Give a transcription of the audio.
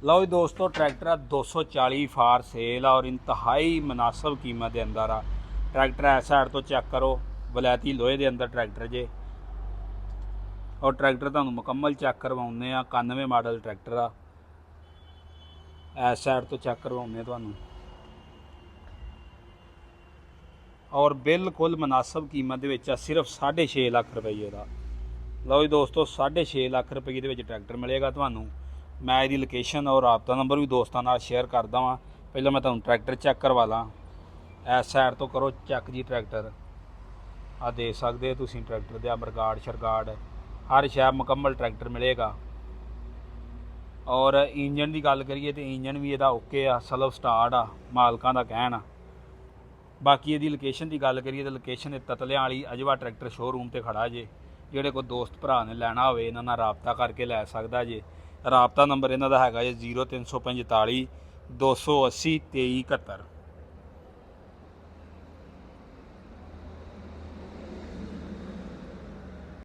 लो जी दोस्तों, ट्रैक्टर 240 फार सेल और इंतहाई मुनासिब कीमत के अंदर आ ट्रैक्टर। इस साइड तो चेक करो, वलैती लोहे के अंदर ट्रैक्टर जे। और ट्रैक्टर तुहानूं मुकम्मल चेक करवाउने आ। 91 मॉडल ट्रैक्टर आ। इस साइड तो चेक करवाउने तुहानूं और बिल्कुल मुनासिब कीमत दे विच सिर्फ 6.5 लाख रुपये का। लो जी दोस्तों, 6.5 लाख रुपये के ट्रैक्टर मिलेगा तुहानूं। मैं इसकी लोकेशन और राबता नंबर भी दोस्तों नाल शेयर करदा वां। पहले मैं तुहानूं ट्रैक्टर चेक करवा ला। इस साइड तो करो चेक जी ट्रैक्टर। आ देख सकते तुसीं ट्रैक्टर दे मरगाड़ शरगाड़ हर शै मुकम्मल ट्रैक्टर मिलेगा। और इंजन की गल करिए तो इंजन भी इहदा ओके आ, सलफ स्टार्ट आ, मालकां दा कहण आ। बाकी यदि लोकेशन की गल करिए तो लोकेशन ततलियां वाली अजवा ट्रैक्टर शोरूम पर खड़ा जे। ਜਿਹੜੇ कोई दोस्त भरा ने लैना होवे इन्हां नाल राबता करके लै सकदा जे। राबता नंबर इन्हां दा हैगा जे 0345 280 2371।